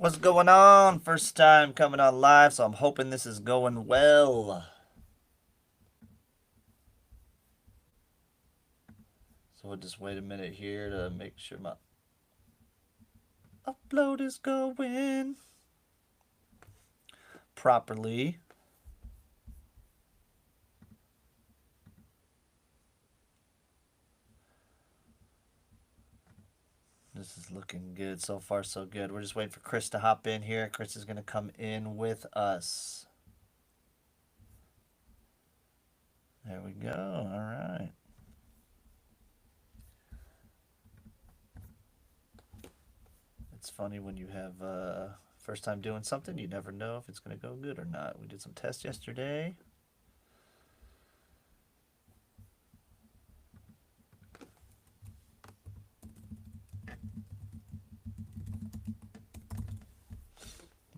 What's going on? First time coming on live, so I'm hoping this is going well. So we'll just wait a minute here to make sure my upload is going properly. This is looking good. So far, so good. We're just waiting for Chris to hop in here. Chris is going to come in with us. There we go. All right. It's funny when you have first time doing something, you never know if it's going to go good or not. We did some tests yesterday.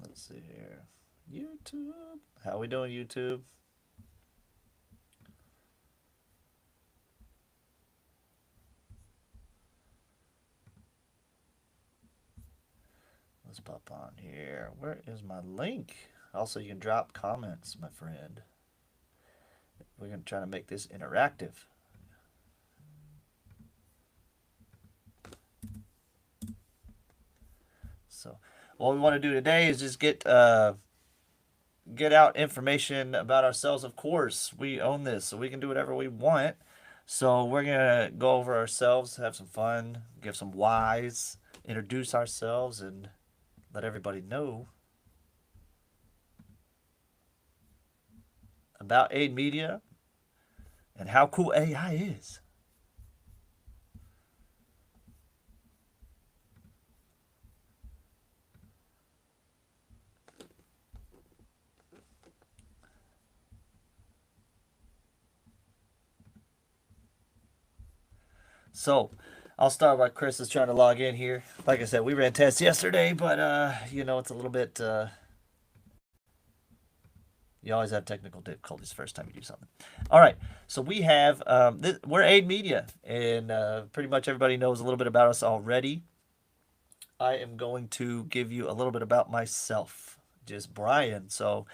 Let's see here. YouTube. How we doing, YouTube? Let's pop on here. Where is my link? Also, you can drop comments, my friend. We're going to try to make this interactive. So, what we want to do today is just get out information about ourselves. Of course, we own this, so we can do whatever we want. So, we're going to go over ourselves, have some fun, give some whys, introduce ourselves, and let everybody know about Aid Media and how cool AI is. So, I'll start while Chris is trying to log in here. Like I said, we ran tests yesterday, but it's a little bit. You always have technical difficulties the first time you do something. All right, so we have we're Aid Media, and pretty much everybody knows a little bit about us already. I am going to give you a little bit about myself, just Brian. So,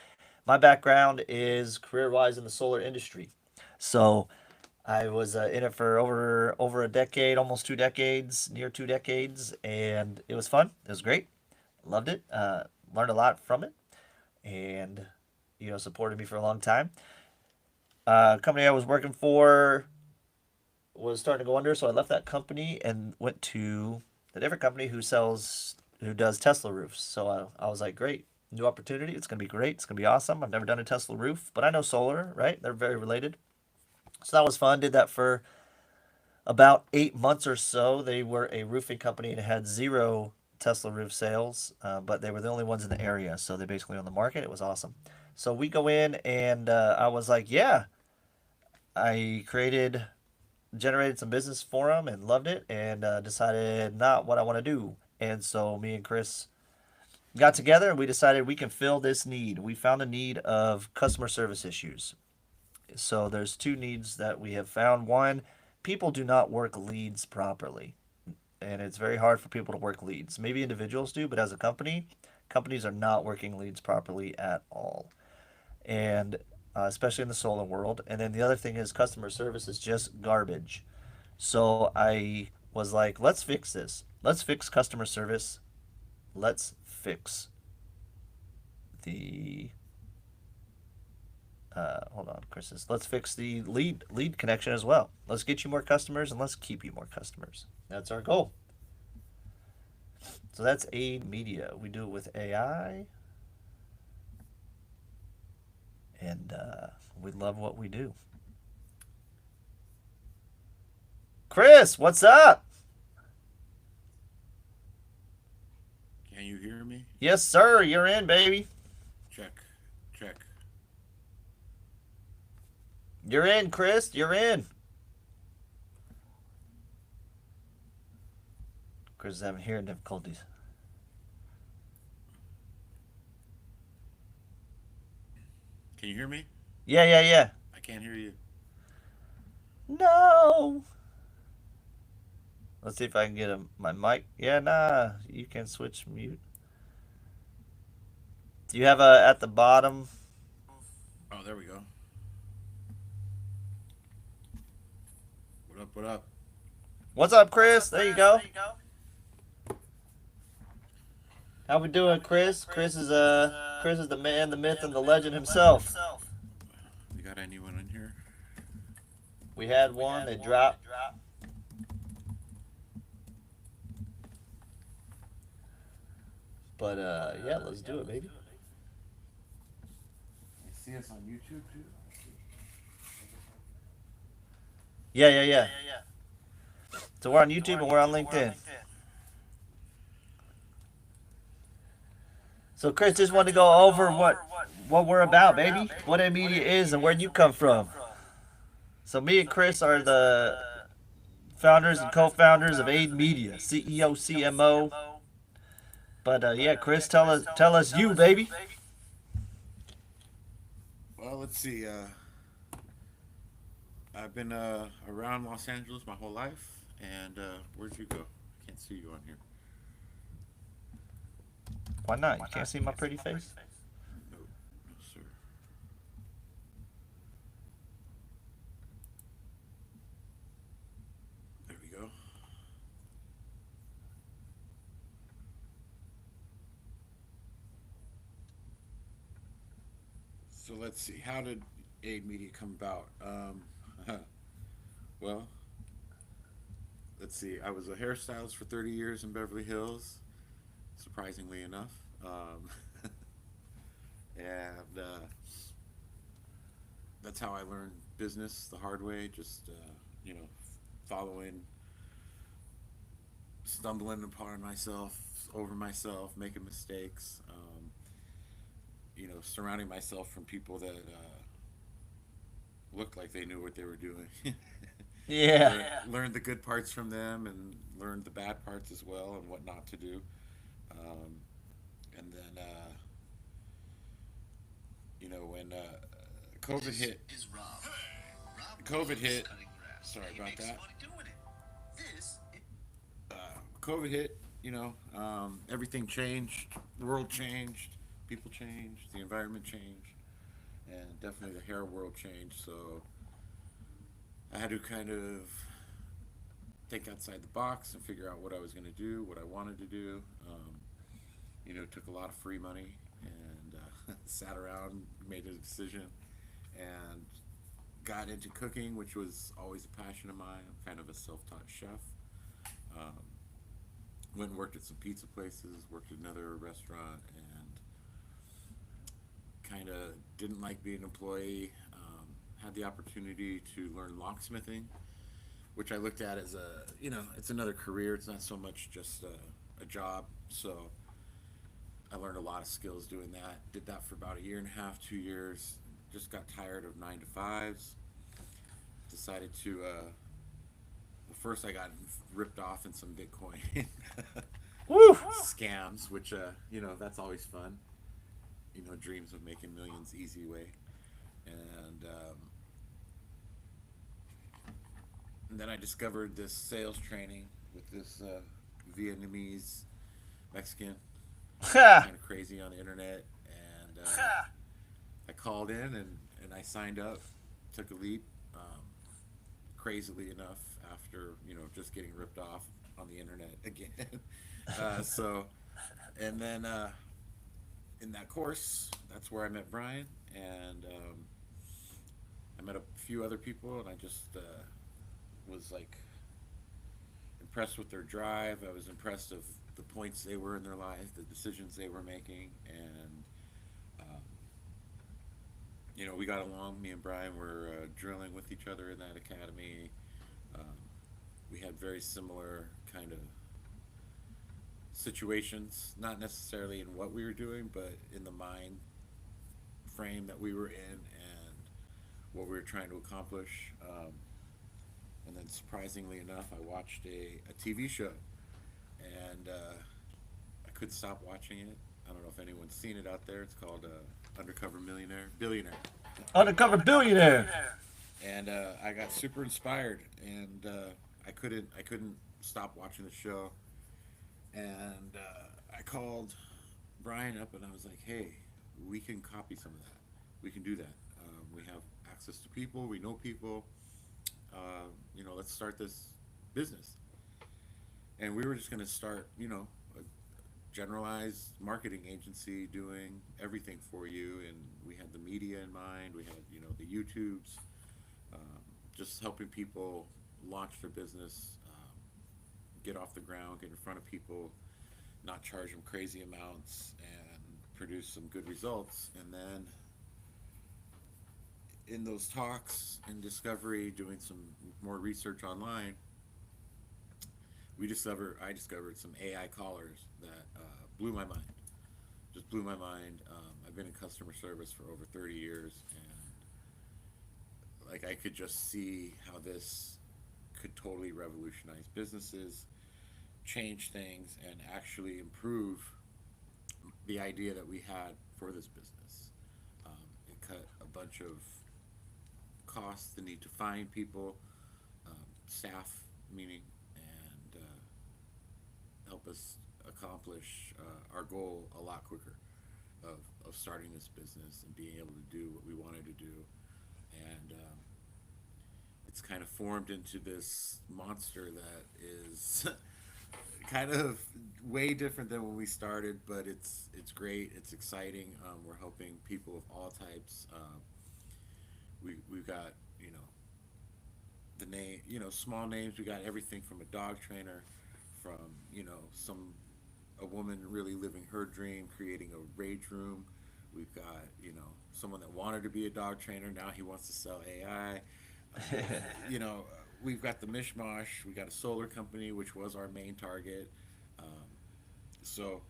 my background is career-wise in the solar industry. So, I was in it for over a decade, almost 2 decades, near 2 decades, and it was fun. It was great. Loved it. Learned a lot from it, and supported me for a long time. Company I was working for was starting to go under, so I left that company and went to a different company who does Tesla roofs. So I was like, great, new opportunity. It's gonna be great. It's gonna be awesome. I've never done a Tesla roof, but I know solar, right? They're very related. So that was fun. Did that for about 8 months or so. They were a roofing company and had zero Tesla roof sales, but they were the only ones in the area. So they basically owned the market. It was awesome. So we go in, and I was like, yeah, I generated some business for them and loved it, and decided not what I want to do. And so me and Chris got together and we decided we can fill this need. We found a need of customer service issues. So there's two needs that we have found. One, people do not work leads properly, and it's very hard for people to work leads. Maybe individuals do, but as a company, companies are not working leads properly at all, and especially in the solar world. And then the other thing is customer service is just garbage. So I was like, let's fix this. Let's fix customer service. Let's fix the hold on, Chris. Let's fix the lead connection as well. Let's get you more customers and let's keep you more customers. That's our goal. So that's Aid Media. We do it with AI, and we love what we do. Chris, what's up? Can you hear me? Yes, sir. You're in, baby. Check, check. You're in, Chris. You're in. Chris is having hearing difficulties. Can you hear me? Yeah, yeah, yeah. I can't hear you. No. Let's see if I can get my mic. Yeah, nah. You can switch mute. Do you have a at the bottom? Oh, there we go. What up? What up? What's up, Chris? There you go. How we doing, Chris? Chris is the man, the myth, and the legend himself. We got anyone in here? We had one. They dropped. But yeah, let's do it, baby. You see us on YouTube too? Yeah. So we're on YouTube and we're on LinkedIn. So Chris just wanted to go over what we're about, baby. What A Media is and where you come from. So me and Chris are the founders and co-founders of Aid Media, CEO, CMO. But yeah, Chris, tell us you, baby. Well, let's see. I've been around Los Angeles my whole life. And where'd you go? Can't see you on here. Why not? You can't see my pretty face? No, no, sir. There we go. So let's see. How did Aid Media come about? Well, let's see. I was a hairstylist for 30 years in Beverly Hills, surprisingly enough. And that's how I learned business the hard way, just, following, stumbling upon myself, over myself, making mistakes, surrounding myself from people that looked like they knew what they were doing. Yeah. Learned the good parts from them and learned the bad parts as well and what not to do. And then, when COVID hit, COVID hit. Sorry about that. COVID hit. Everything changed. The world changed. People changed. The environment changed, and definitely the hair world changed. So I had to kind of think outside the box and figure out what I was going to do, what I wanted to do. Took a lot of free money and sat around, made a decision, and got into cooking, which was always a passion of mine. I'm kind of a self-taught chef. Um, Went and worked at some pizza places, worked at another restaurant, and kind of didn't like being an employee. Had the opportunity to learn locksmithing, which I looked at as it's another career. It's not so much just a job. So I learned a lot of skills doing that. Did that for about a year and a half, 2 years. Just got tired of 9 to 5s. Decided to. Well, first I got ripped off in some Bitcoin Woo! scams, which that's always fun. Dreams of making millions easy way. And then I discovered this sales training with this Vietnamese Mexican, Ha! kind of crazy on the internet, and I called in and I signed up, took a leap, crazily enough after just getting ripped off on the internet again. And then in that course, that's where I met Brian, and I met a few other people, and I just was like impressed with their drive. I was impressed of the points they were in their life, the decisions they were making, and we got along. Me and Brian were drilling with each other in that academy. We had very similar kind of situations, not necessarily in what we were doing, but in the mind frame that we were in and what we were trying to accomplish. And then surprisingly enough, I watched a TV show, and I couldn't stop watching it. I don't know if anyone's seen it out there. It's called Undercover Billionaire. Undercover billionaire. And I got super inspired, and I couldn't stop watching the show. And I called Brian up, and I was like, "Hey, we can copy some of that. We can do that. We have access to people. We know people. Let's start this business. And we were just going to start, a generalized marketing agency doing everything for you. And we had the media in mind. We had, the YouTubes, just helping people launch their business, get off the ground, get in front of people, not charge them crazy amounts, and produce some good results. And then in those talks and discovery, doing some more research online, I discovered some AI callers that blew my mind. Just blew my mind. I've been in customer service for over 30 years, and like I could just see how this could totally revolutionize businesses, change things, and actually improve the idea that we had for this business. It cut a bunch of costs, the need to find people, staff, meaning, and help us accomplish our goal a lot quicker of starting this business and being able to do what we wanted to do. And it's kind of formed into this monster that is kind of way different than when we started, but it's great. It's exciting. We're helping people of all types. We've got the name, small names. We got everything from a dog trainer, from a woman really living her dream, creating a rage room. We've got someone that wanted to be a dog trainer, now he wants to sell AI. you know we've got the mishmash. We got a solar company, which was our main target. So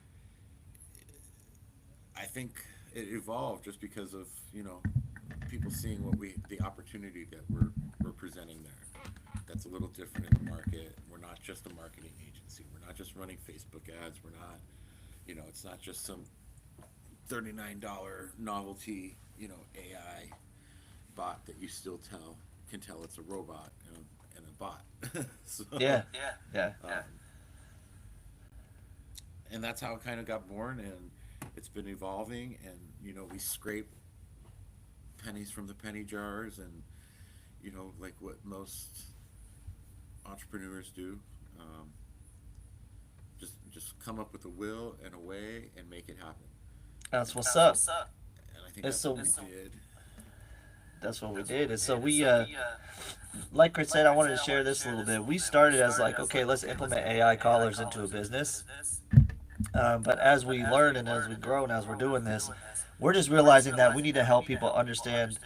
I think it evolved just because of people seeing the opportunity that we're presenting there. That's a little different in the market. We're not just a marketing agency. We're not just running Facebook ads. We're not, it's not just some $39 novelty, AI bot that you still can tell it's a robot and a bot. So, Yeah, yeah, and that's how it kind of got born, and it's been evolving. And we scrape pennies from the penny jars, and like what most entrepreneurs do, just come up with a will and a way and make it happen. that's what's up. And I think And that's so what we did. that's what we did. And so we, like Chris said, I wanted to share this a little bit. We started as like, okay, let's implement AI callers into a business. But as we learn and as we grow and as we're doing this, we're just realizing that we need to help people understand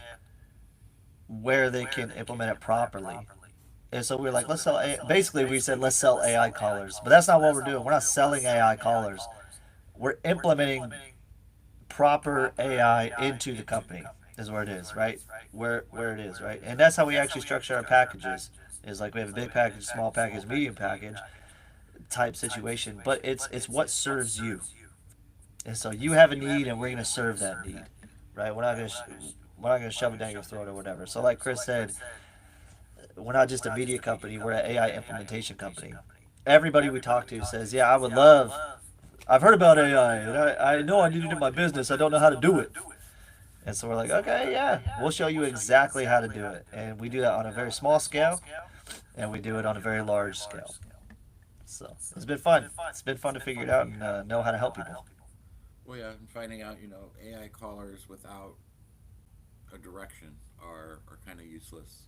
where they can implement it properly. And so we're like, let's sell AI. Basically, we said, let's sell AI callers. But that's not what we're doing. We're not selling AI callers. We're implementing proper AI into the company, is where it is, right? Where it is, right? And that's how we actually structure our packages. Is like we have a big package, small package, medium package type situation. But it's what serves you. And so you have a need, and we're going to serve that need, right? We're not gonna shove it down your throat or whatever. So like Chris said, we're not just a media company. We're an AI implementation company. Everybody we talk to says, yeah, I would love. I've heard about AI, and I know I need it in my business. I don't know how to do it. And so we're like, okay, yeah, we'll show you exactly how to do it. And we do that on a very small scale, and we do it on a very large scale. So it's been fun. It's been fun to figure it out and know how to help people. Well, yeah, and finding out, AI callers without a direction are kind of useless.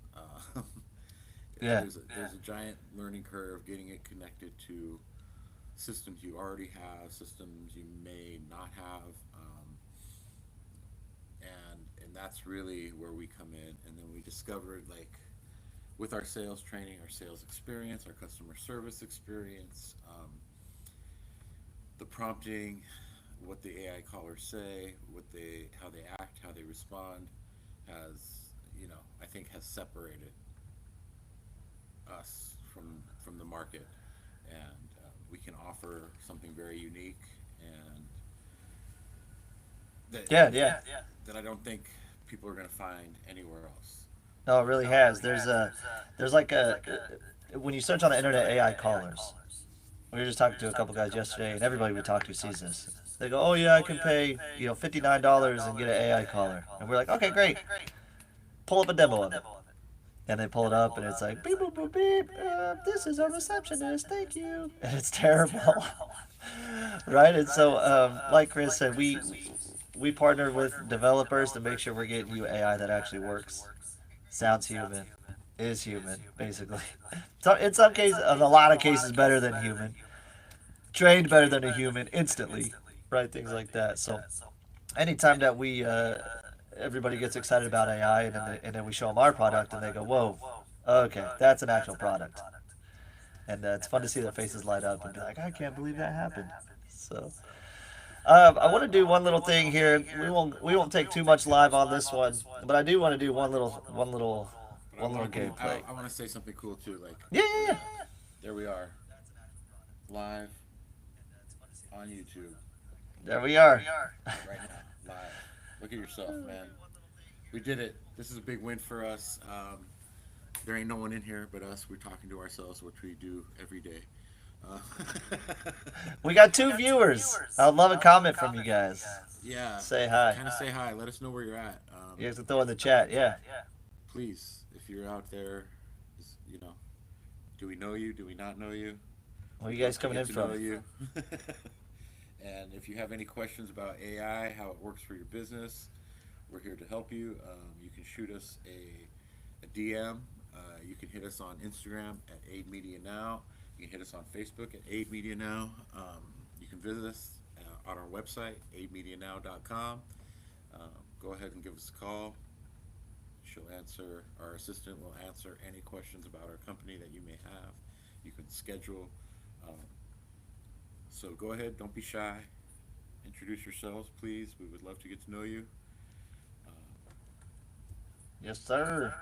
Yeah. There's a giant learning curve getting it connected to systems you already have, systems you may not have, and that's really where we come in. And then we discovered, like, with our sales training, our sales experience, our customer service experience, the prompting, what the AI callers say, how they act, how they respond, has I think has separated us from the market, and we can offer something very unique, and that I don't think people are going to find anywhere else. No, it really has. There's like when you search on the internet AI callers. We were just talking to a couple guys yesterday, and everybody we talk to sees this. They go, oh yeah, I can pay, $59 and get an AI caller. And we're like, okay, great. Pull up a demo of it. And they pull it up and it's like, beep, boop, boop, beep. This is our receptionist. Thank you. And it's terrible. Right? And so, like Chris said, we partnered with developers to make sure we're getting you AI that actually works, sounds human, is human, basically. So in some cases, in a lot of cases, better than human, trained better than a human instantly, right? Things like that. So anytime that we everybody gets excited about AI and then we show them our product and they go, whoa, okay, that's an actual product. And it's fun to see their faces light up and be like, I can't believe that happened. So I want to do one little thing here. We won't take too much live on this one, but I do want to do But one little gameplay. I want to say something cool too. Like, Yeah, yeah, yeah. there we are, live on YouTube There we are. right now, live. Look at yourself, man. We did it. This is a big win for us. There ain't no one in here but us. We're talking to ourselves, which we do every day. Uh, We got 2 viewers. I'd love a comment from you guys. yeah, Say hi. kind of say hi. Let us know where you're at. You guys can throw in the chat. Yeah. Please, if you're out there, do we know you? Do we not know you? Where are you guys coming in Get to know from? you. And if you have any questions about AI, how it works for your business, we're here to help you. You can shoot us a DM. You can hit us on Instagram at Aid Media Now. You can hit us on Facebook at Aid Media Now. You can visit us on our website, aidmedianow.com. Go ahead and give us a call. Our assistant will answer any questions about our company that you may have. You can schedule. So go ahead, don't be shy. Introduce yourselves, please. We would love to get to know you. Yes, sir.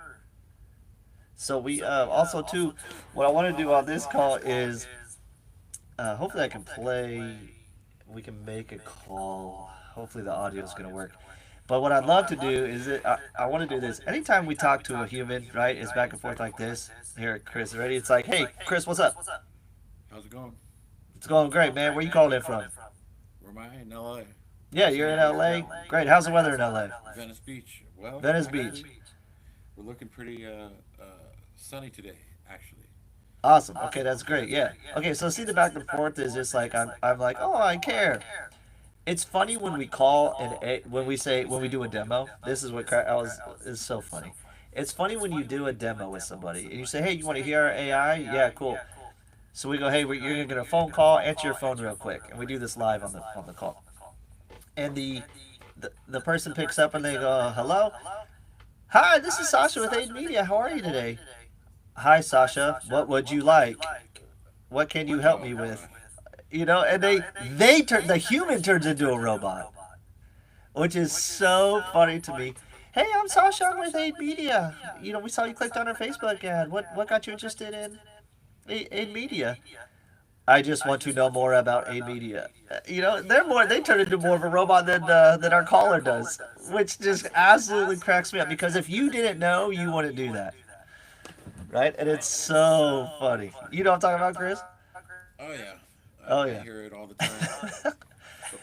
So we also too, what I want to do on this call is hopefully I can play. We can make a call. Hopefully the audio is gonna work. But what I'd love to do is I want to do this. Anytime we talk to a human, right? It's back and forth like this. Here, Chris, ready? It's like, hey, Chris, what's up? How's it going? It's going great, man. Where you calling in from? Where am I? In LA. Yeah, you're in LA. Great. How's the weather in LA? Venice Beach. Well, Venice Beach. we're looking pretty sunny today, actually. Awesome. Okay, that's great. Yeah. Okay, so see the back and forth is just like I'm like, oh, I care. It's funny when we call and when we do a demo. This is what is so funny. It's funny when you do a demo with somebody and you say, hey, you want to hear our AI? Yeah, cool. So we go, hey, you're gonna get a phone call. Answer your phone real quick, and we do this live on the call. And the person picks up and they go, hello, hi, this is Sasha with Aid Media. How are you today? Hi, Sasha. What would you like? What can you help me with? And the human turns into a robot, which is so funny to me. Hey, I'm Sasha. I'm with Aid Media. We saw you clicked on our Facebook ad. What got you interested in Aid Media? I just want to know more about Aid Media. They turn into more of a robot than our caller does, which just absolutely cracks me up. Because if you didn't know, you wouldn't do that, right? And it's so funny. You know what I'm talking about, Chris? Oh yeah. Oh I yeah. hear it all the time.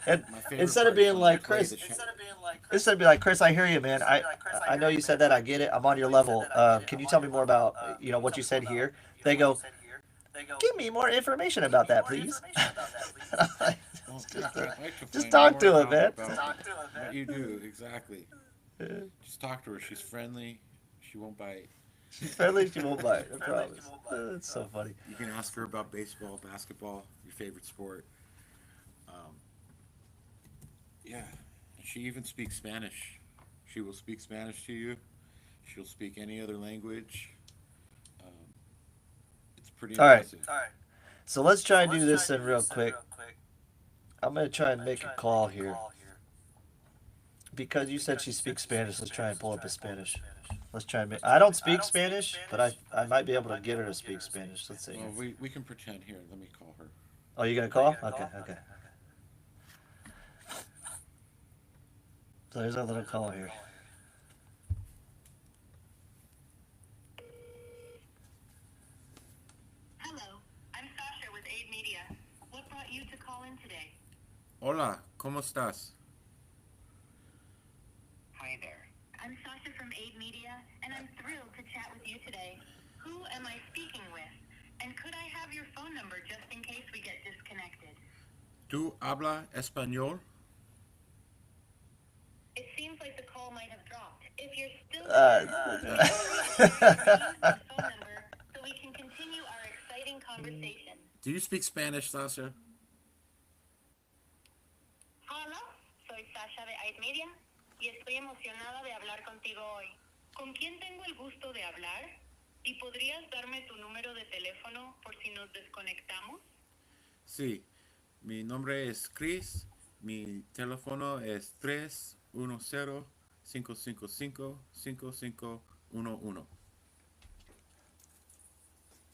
And My favorite instead of part is being when like they play Chris, the sh- instead of being like Chris, I hear you, man. I know you said that. I get it. I'm on your level. Can you tell me more about what you said here? They go, give me more information about that, please. Well, just, I'd like to just find talk more to him, man. about what you do exactly. Just talk to her. She's friendly. She won't bite. She's friendly. She won't bite. I promise. It's so funny. You can ask her about baseball, basketball, your favorite sport. Um, yeah, and she even speaks Spanish. She will speak Spanish to you. She'll speak any other language. Um, it's pretty All right. impressive. So let's try and do this in real quick. I'm gonna try and make a call here because you said she speaks Spanish. Let's try and pull up a Spanish. Let's try and make. I don't speak Spanish, but I might be able to get her to speak Spanish. Let's see. Well, we can pretend here. Let me call her. Oh, you gonna call? Okay. So there's a little call here. Hello, I'm Sasha with Aid Media. What brought you to call in today? Hola, ¿cómo ¿Cómo estás? Hi there. I'm Sasha from Aid Media, and I'm thrilled to chat with you today. Who am I speaking with? And could I have your phone number just in case we get disconnected? ¿Tú habla español? It seems like the call might have dropped. If you're still Uh, there, feel free to share your name and phone number so we can continue our exciting conversation. Do you speak Spanish, Sasha? Hola, soy Sasha de Aid Media y estoy emocionada de hablar contigo hoy. ¿Con quién tengo el gusto de hablar? ¿Y podrías darme tu número de teléfono por si nos desconectamos? Sí. Mi nombre es Chris. Mi teléfono es 310-555-5511.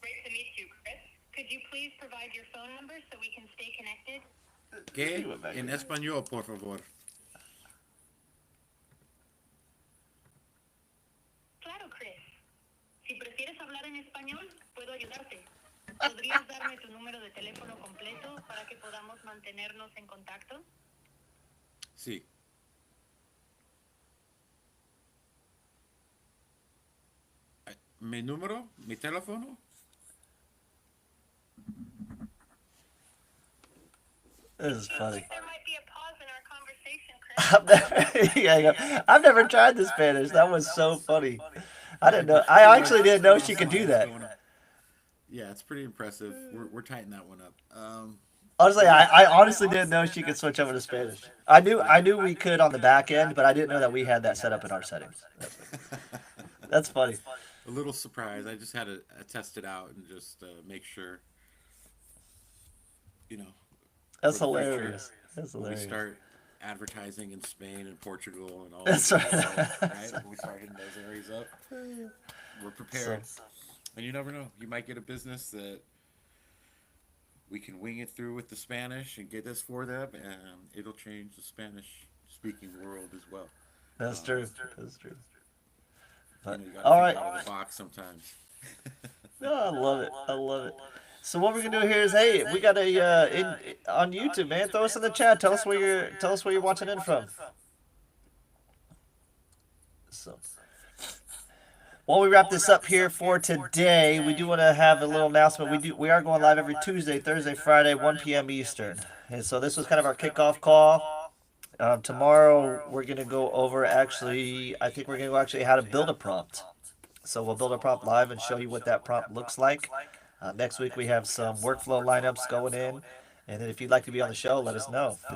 Great to meet you, Chris. Could you please provide your phone number so we can stay connected? ¿Qué? En español, por favor. Claro, Chris. Si prefieres hablar en español, puedo ayudarte. ¿Podrías darme tu número de teléfono completo para que podamos mantenernos en contacto? Sí. Mi número, mi teléfono. this is funny. There might be a pause in our conversation, Chris. I've never tried the Spanish. That was so funny. I didn't know. I actually didn't know she could do that. Yeah, it's pretty impressive. We're tightening that one up. Honestly, I honestly didn't know she could switch over to Spanish. I knew we could on the back end, but I didn't know that we had that set up in our settings. That's funny. A little surprised. I just had to test it out and just make sure, you know, That's for the future, hilarious. That's when we hilarious. start advertising in Spain and Portugal and all That's those right. places, right? When we start hitting those areas up, we're prepared. So- And you never know. You might get a business that we can wing it through with the Spanish and get this for them, and it'll change the Spanish-speaking world as well. That's true. That's true. But, You gotta all think right. out of the box sometimes. No, I love it. I love it. So what we're gonna do here is, hey, we got a on YouTube, man. Throw us in the chat. Tell us where you're watching in from. So while we wrap this up here for today, we do want to have a little announcement. We are going live every Tuesday, Thursday, Friday, 1 p.m. Eastern. And so this was kind of our kickoff call. Tomorrow we're gonna go over I think we're gonna go actually how to build a prompt. So we'll build a prompt live and show you what that prompt looks like. Next week we have some workflow lineups going in, and then if you'd like to be on the show, let us know. If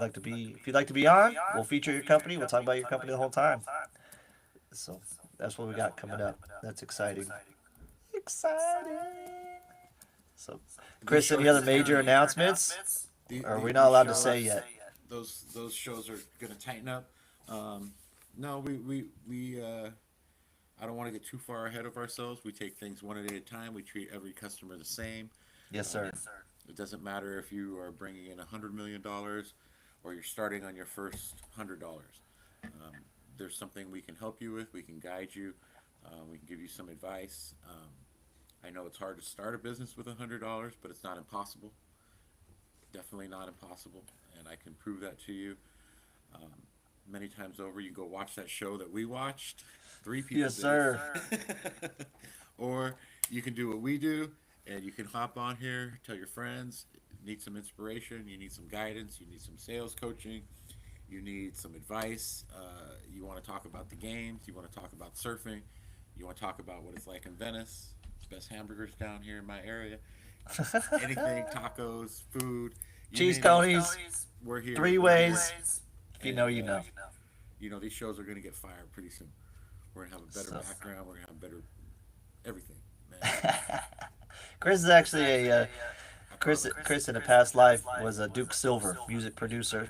you'd like to be on, we'll feature your company. We'll talk about your company the whole time. So that's what we got coming up. That's exciting. Exciting. So, Chris, any other major announcements? Or are we not allowed to say yet? Those shows are going to tighten up. No, we I don't want to get too far ahead of ourselves. We take things one day at a time. We treat every customer the same. Yes, sir. It doesn't matter if you are bringing in $100 million or you're starting on your first $100. There's something we can help you with. We can guide you. We can give you some advice. I know it's hard to start a business with $100, but it's not impossible. Definitely not impossible, and I can prove that to you. Many times over, you go watch that show that we watched. 3 people Yes, did sir. it. Or you can do what we do, and you can hop on here, tell your friends, you need some inspiration, you need some guidance, you need some sales coaching, you need some advice, you want to talk about the games, you want to talk about surfing, you want to talk about what it's like in Venice, best hamburgers down here in my area, anything, tacos, food, you Cheese name it, conies, we're here. 3 We're here. ways. If you know, you know. You know, these shows are going to get fired pretty soon. We're going to have a better So- background. We're going to have better everything, man. Chris is actually Chris in a past life was a Duke Silver music producer.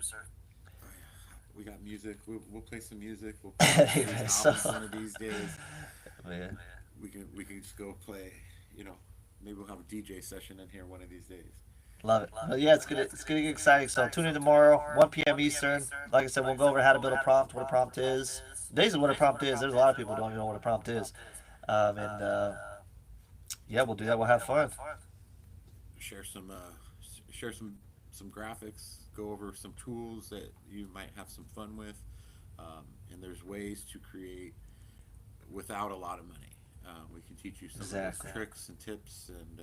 We got music. We'll play some music. We'll play some So- albums one of these days. Yeah. We can just go play. You know, maybe we'll have a DJ session in here one of these days. Love it. But yeah, it's gonna get exciting. So tune in tomorrow, 1 p.m. Eastern. Like I said, we'll go over how to build a prompt, what a prompt is. Basically, what a prompt is. There's a lot of people who don't even know what a prompt is. Yeah, we'll do that. We'll have fun. Share some graphics, go over some tools that you might have some fun with, and there's ways to create without a lot of money. We can teach you some of Exactly. those tricks and tips, and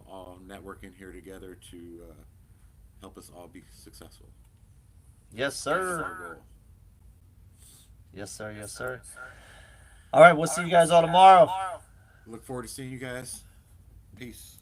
all networking here together to help us all be successful. Yes, That's our sir. goal. Yes, sir. Yes, sir. All right, we'll see you guys all tomorrow. Look forward to seeing you guys. Peace.